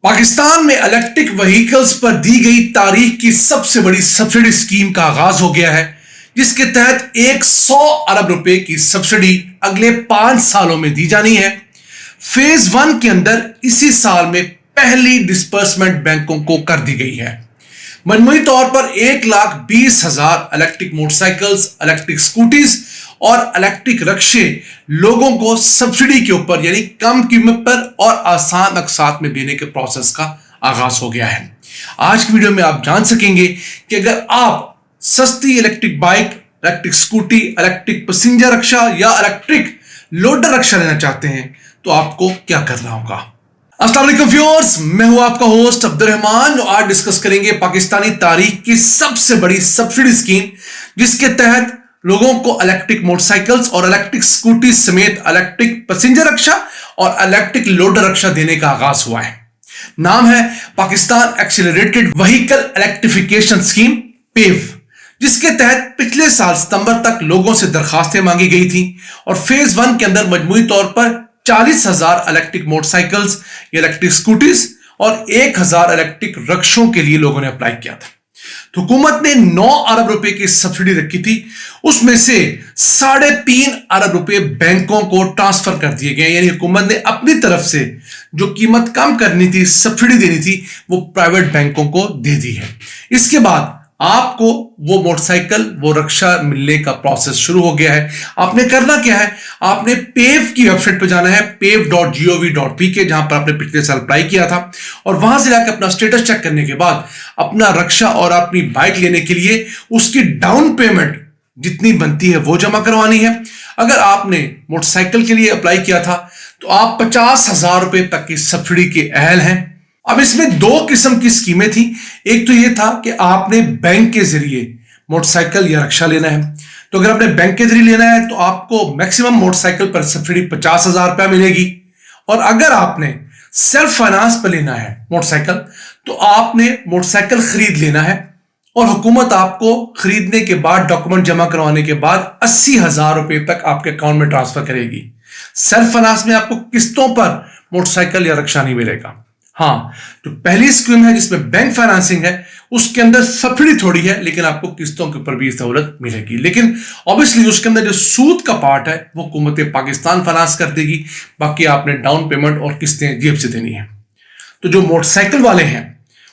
पाकिस्तान में electric vehicles पर दी गई तारीख की सबसे बड़ी सब्सिडी स्कीम का आगाज हो गया है, जिसके तहत 100 अरब रुपए की सब्सिडी अगले 5 सालों में दी जानी है। फेज 1 के अंदर इसी साल में पहली डिस्बर्समेंट बैंकों को कर दी गई है। मजमूई तौर पर 1,20,000 इलेक्ट्रिक मोटरसाइकिल्स, इलेक्ट्रिक स्कूटीज और इलेक्ट्रिक रिक्शे लोगों को सब्सिडी के ऊपर यानी कम कीमत पर और आसान अकसात में देने के प्रोसेस का आगाज हो गया है। आज की वीडियो में आप जान सकेंगे कि अगर आप सस्ती electric bike, electric scooty, electric passenger rickshaw या इलेक्ट्रिक लोडर रिक्शा लेना चाहते हैं तो आपको क्या करना होगा। अस्सलाम वालेकुम व्यूअर्स, मैं हूं आपका होस्ट अब्दुर्रहमान। आज डिस्कस करेंगे पाकिस्तानी तारीख की सबसे बड़ी सब्सिडी स्कीम, जिसके तहत लोगों को इलेक्ट्रिक मोटरसाइकिल्स और इलेक्ट्रिक स्कूटी समेत इलेक्ट्रिक पैसेंजर रिक्शा और इलेक्ट्रिक लोडर रिक्शा देने का आगाज हुआ है। नाम है Pakistan accelerated vehicle electrification scheme PAVE, जिसके तहत पिछले साल सितंबर तक लोगों से दरखास्तें मांगी गई थी और फेज 1 के अंदर मजमूई तौर पर 40,000 इलेक्ट्रिक मोटरसाइकिल्स, इलेक्ट्रिक स्कूटीज और 1,000 इलेक्ट्रिक रिक्शों के लिए लोगों ने अप्लाई किया था। तो हुकूमत ने 9 अरब रुपए की सब्सिडी रखी थी, उसमें से 3.5 अरब रुपए बैंकों को ट्रांसफर कर दिए गए। यानी हुकूमत ने अपनी तरफ से जो कीमत कम करनी थी, सब्सिडी देनी थी, वो प्राइवेट बैंकों को दे दी है। इसके बाद आपको वो मोटरसाइकिल, वो रिक्शा मिलने का प्रोसेस शुरू हो गया है। आपने करना क्या है, आपने पेव की वेबसाइट पर जाना है, pev.gov.pk, जहां पर आपने पिछले साल अप्लाई किया था, और वहां से जाकर अपना स्टेटस चेक करने के बाद अपना रिक्शा और अपनी बाइक लेने के लिए उसकी डाउन पेमेंट जितनी बनती है वो जमा करवानी है। अगर आपने मोटरसाइकिल के लिए अप्लाई किया था तो आप 50,000 रुपए तक की सब्सिडी के अहल हैं। अब इसमें 2 किस्म की स्कीमें थी। एक तो यह था कि आपने बैंक के जरिए मोटरसाइकिल या रिक्शा लेना है, तो अगर आपने बैंक के जरिए लेना है तो आपको मैक्सिमम मोटरसाइकिल पर सब्सिडी 50,000 रुपया मिलेगी, और अगर आपने सेल्फ फाइनेंस पर लेना है मोटरसाइकिल तो आपने मोटरसाइकिल खरीद लेना है और हुकूमत आपको खरीदने के बाद, डॉक्यूमेंट जमा करवाने के बाद 80,000 रुपए तक आपके अकाउंट में ट्रांसफर करेगी। सेल्फ फाइनेंस में आपको किस्तों पर मोटरसाइकिल या रिक्शा नहीं मिलेगा। हाँ, तो पहली स्कीम है जिसमें बैंक फाइनेंसिंग है, उसके अंदर सब्सिडी थोड़ी है लेकिन आपको किस्तों के ऊपर भी सहूलत मिलेगी। लेकिन ऑब्वियसली उसके अंदर जो सूद का पार्ट है वो हुकूमत पाकिस्तान फाइनेंस कर देगी, बाकी आपने डाउन पेमेंट और किस्तें जेब से देनी है। तो जो मोटरसाइकिल वाले हैं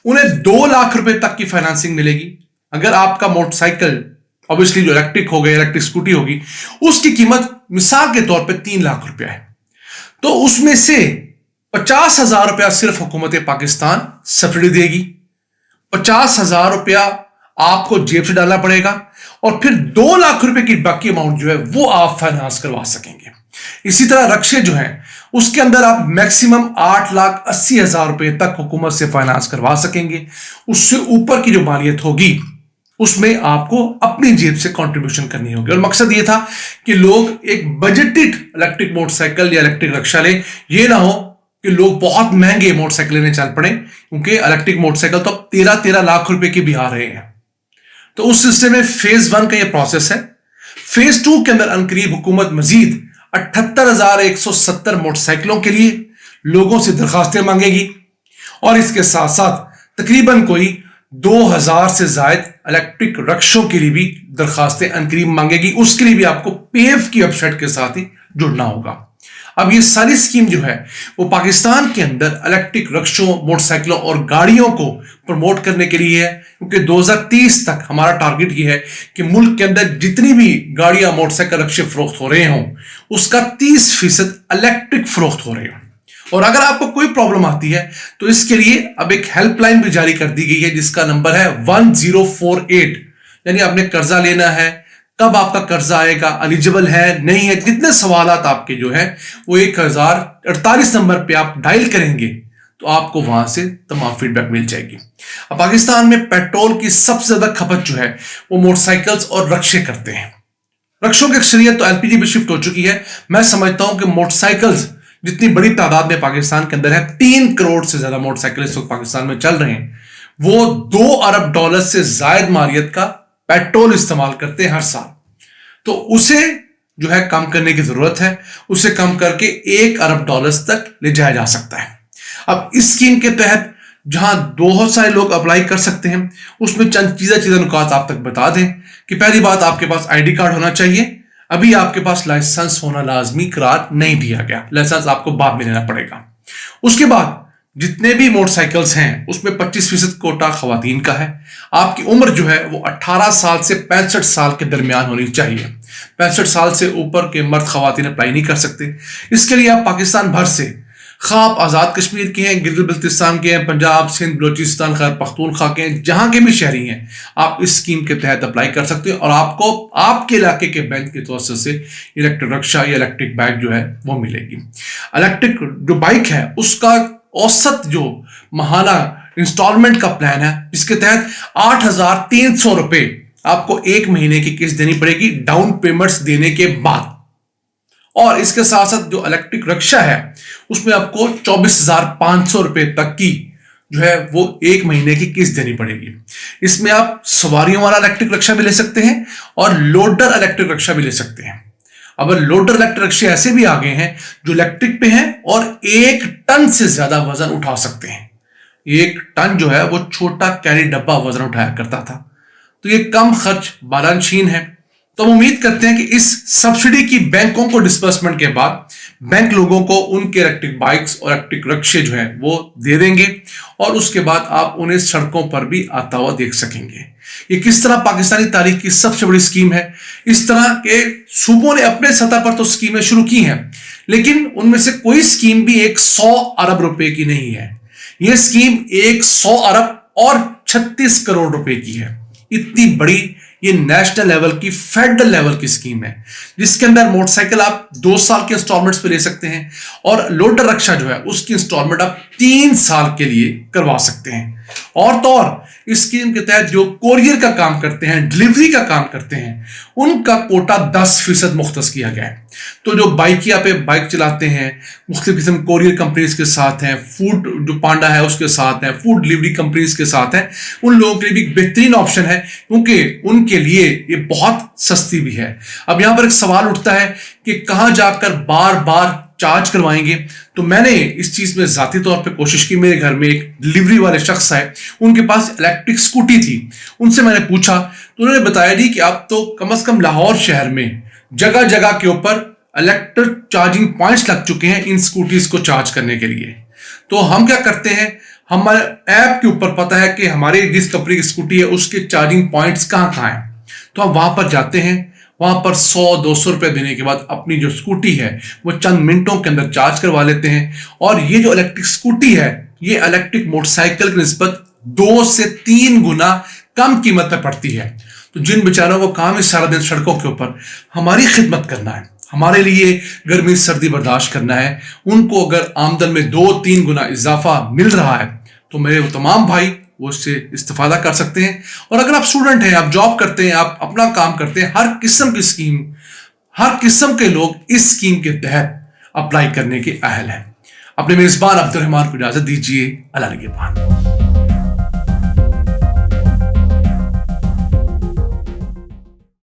उन्हें 2 लाख रुपए तक की फाइनेंसिंग मिलेगी। अगर आपका मोटरसाइकिल ऑब्वियसली जो इलेक्ट्रिक हो गई, इलेक्ट्रिक स्कूटी होगी, उसकी कीमत मिसाल के तौर पर 3 लाख रुपया है, तो उसमें से 50,000 रुपया सिर्फ हुकूमत पाकिस्तान सब्सिडी देगी। 50,000 रुपया आपको जेब से डालना पड़ेगा और फिर 2 लाख रुपए की बाकी अमाउंट जो है वो आप फाइनेंस करवा सकेंगे। इसी तरह रिक्शे जो है उसके अंदर आप मैक्सिमम 8,80,000 रुपए तक हुकूमत से फाइनेंस करवा सकेंगे। उससे ऊपर की जो मालियत होगी उसमें आपको अपनी जेब से कंट्रीब्यूशन करनी होगी। और मकसद ये था कि लोग एक बजटेड इलेक्ट्रिक मोटरसाइकिल या इलेक्ट्रिक रिक्शा लें, ये ना हो कि लोग बहुत महंगे मोटरसाइकिल लेने चल पड़े, क्योंकि इलेक्ट्रिक मोटरसाइकिल तो 13-13 लाख रुपए के भी आ रहे हैं। तो उस सिस्टम में फेज 1 का ये प्रोसेस है। फेज 2 के अंदर अनकरीब हुकूमत मजीद 78,170 मोटरसाइकिलों के लिए लोगों से दरखास्तें मांगेगी और इसके साथ साथ तकरीबन कोई 2,000 से जायद इलेक्ट्रिक रिक्शों के लिए भी दरखास्तें अनकरीब मांगेगी। उसके लिए भी आपको पेव की वेबसाइट के साथ ही जुड़ना होगा। अब ये सारी स्कीम जो है वो पाकिस्तान के अंदर इलेक्ट्रिक रिक्शों, मोटरसाइकिलों और गाड़ियों को प्रमोट करने के लिए है, क्योंकि 2030 तक हमारा टारगेट ये है कि मुल्क के अंदर जितनी भी गाड़ियां, मोटरसाइकिल, रिक्शे फरोख्त हो रहे हों उसका 30% इलेक्ट्रिक फरोख्त हो रहे हों। और अगर आपको कोई प्रॉब्लम आती है तो इसके लिए अब एक हेल्पलाइन भी जारी कर दी गई है, जिसका नंबर है 1048। यानी आपने कर्जा लेना है, कब आपका कर्जा आएगा, एलिजिबल है नहीं है, जितने सवालात आपके जो है वो 1048 नंबर पे आप डायल करेंगे तो आपको वहां से तमाम फीडबैक मिल जाएगी। अब पाकिस्तान में पेट्रोल की सबसे ज्यादा खपत जो है वो मोटरसाइकिल्स और रिक्शे करते हैं। रिक्शों की अक्सरियत तो एलपीजी पे शिफ्ट हो चुकी है। मैं समझता हूं कि मोटरसाइकिल्स जितनी बड़ी तादाद में पाकिस्तान के अंदर है, 3 करोड़ से ज्यादा मोटरसाइकिल इस वक्त पाकिस्तान में चल रहे हैं, वो 2 अरब डॉलर से जायद मालियत का पेट्रोल इस्तेमाल करते हैं हर साल। तो उसे जो है कम करने की जरूरत है, उसे कम करके 1 अरब डॉलर्स तक ले जाया जा सकता है। अब इस स्कीम के तहत जहां बहुत सारे लोग अप्लाई कर सकते हैं, उसमें चंद चीज नुकात आप तक बता दें कि पहली बात, आपके पास आईडी कार्ड होना चाहिए। अभी आपके पास लाइसेंस होना लाजमी करार नहीं दिया गया, लाइसेंस आपको बाद में लेना पड़ेगा। उसके बाद जितने भी मोटरसाइकिल्स हैं उसमें 25% कोटा खवातीन का है। आपकी उम्र जो है वो 18 साल से 65 साल के दरमियान होनी चाहिए। 65 साल से ऊपर के मर्द खवातीन अप्लाई नहीं कर सकते। इसके लिए आप पाकिस्तान भर से, खा आप आज़ाद कश्मीर के हैं, गिलगित बल्तिस्तान के हैं, पंजाब, सिंध, बलोचिस्तान, खैबर पख्तूनख्वा के हैं, जहां के भी शहरी हैं, आप इस स्कीम के तहत अप्लाई कर सकते हैं और आपको आपके इलाके के बैंक की तवज्जो से इलेक्ट्रिक रिक्शा या इलेक्ट्रिक बाइक जो है वो मिलेगी। इलेक्ट्रिक जो बाइक है उसका औसत जो माहाना इंस्टॉलमेंट का प्लान है, जिसके तहत 8,300 रुपए आपको एक महीने की किस्त देनी पड़ेगी डाउन पेमेंट्स देने के बाद। और इसके साथ साथ जो इलेक्ट्रिक रिक्शा है उसमें आपको 24,500 रुपए तक की जो है वो एक महीने की किस्त देनी पड़ेगी। इसमें आप सवारियों वाला इलेक्ट्रिक रिक्शा भी ले सकते हैं और लोडर इलेक्ट्रिक रिक्शा भी ले सकते हैं। अब लोडर इलेक्ट्रिक रिक्शे ऐसे भी आ गए हैं जो इलेक्ट्रिक पे हैं और 1 टन से ज्यादा वजन उठा सकते हैं। 1 टन जो है वो छोटा कैरी डब्बा वजन उठाया करता था, तो ये कम खर्च बैलेंसशीन है। तो हम उम्मीद करते हैं कि इस सब्सिडी की बैंकों को डिस्बर्समेंट के बाद बैंक लोगों को उनके इलेक्ट्रिक बाइक्स और इलेक्ट्रिक रिक्शे जो है वो दे देंगे और उसके बाद आप उन्हें सड़कों पर भी आता हुआ देख सकेंगे। ये किस तरह पाकिस्तानी तारीख की सबसे बड़ी स्कीम है। इस तरह के सूबों ने अपने सतह पर तो स्कीमें शुरू की हैं, लेकिन उनमें से कोई स्कीम भी 100 अरब रुपए की नहीं है। यह स्कीम 100 अरब और 36 करोड़ रुपए की है। इतनी बड़ी ये नेशनल लेवल की, फेडरल लेवल की स्कीम है, जिसके अंदर मोटरसाइकिल आप 2 साल के इंस्टॉलमेंट्स पे ले सकते हैं और लोडर रिक्शा जो है उसकी इंस्टॉलमेंट आप 3 साल के लिए करवा सकते हैं। और तो और इस स्कीम के तहत जो कोरियर का काम करते हैं, डिलीवरी का काम करते हैं, उनका कोटा 10% मुख्तस किया गया है। तो जो बाइकिया पे बाइक चलाते हैं, मुख्तलिफ किस्म कोरियर कंपनीज के साथ हैं, फूड जो पांडा है उसके साथ हैं, फूड डिलीवरी कंपनीज के साथ हैं, उन लोगों के लिए भी एक बेहतरीन ऑप्शन है, क्योंकि उनके लिए ये बहुत सस्ती भी है। अब यहां पर एक सवाल उठता है कि कहां जाकर बार बार चार्ज करवाएंगे। तो मैंने इस चीज में जाती तौर पे कोशिश की। मेरे घर में एक डिलीवरी वाले शख्स है, उनके पास इलेक्ट्रिक स्कूटी थी। उनसे मैंने पूछा तो उन्होंने बताया जी कि अब तो कम से कम लाहौर शहर में जगह जगह के ऊपर इलेक्ट्रिक चार्जिंग पॉइंट्स लग चुके हैं इन स्कूटीज को चार्ज करने के लिए। तो हम क्या करते हैं, हमारे ऐप के ऊपर पता है कि हमारे जिस कंपनी की स्कूटी है उसके चार्जिंग पॉइंट्स कहाँ कहाँ हैं, तो हम वहां पर जाते हैं। वहां पर 100-200 रुपए देने के बाद अपनी जो स्कूटी है वो चंद मिनटों के अंदर चार्ज करवा लेते हैं। और ये जो इलेक्ट्रिक स्कूटी है ये इलेक्ट्रिक मोटरसाइकिल की निस्बत 2 से 3 गुना कम कीमत पर पड़ती है। तो जिन बेचारों को काम है सारा दिन सड़कों के ऊपर हमारी खिदमत करना है, हमारे लिए गर्मी सर्दी बर्दाश्त करना है, उनको अगर आमदन में 2-3 गुना इजाफा मिल रहा है तो मेरे तमाम भाई वो इससे इस्तेफादा कर सकते हैं। और अगर आप स्टूडेंट हैं, आप जॉब करते हैं, आप अपना काम करते हैं, हर किस्म की स्कीम, हर किस्म के लोग इस स्कीम के तहत अप्लाई करने के अहल हैं। अपने मेजबान अब्दुल रहमान को इजाजत दीजिए। अल्लाह निगहबान।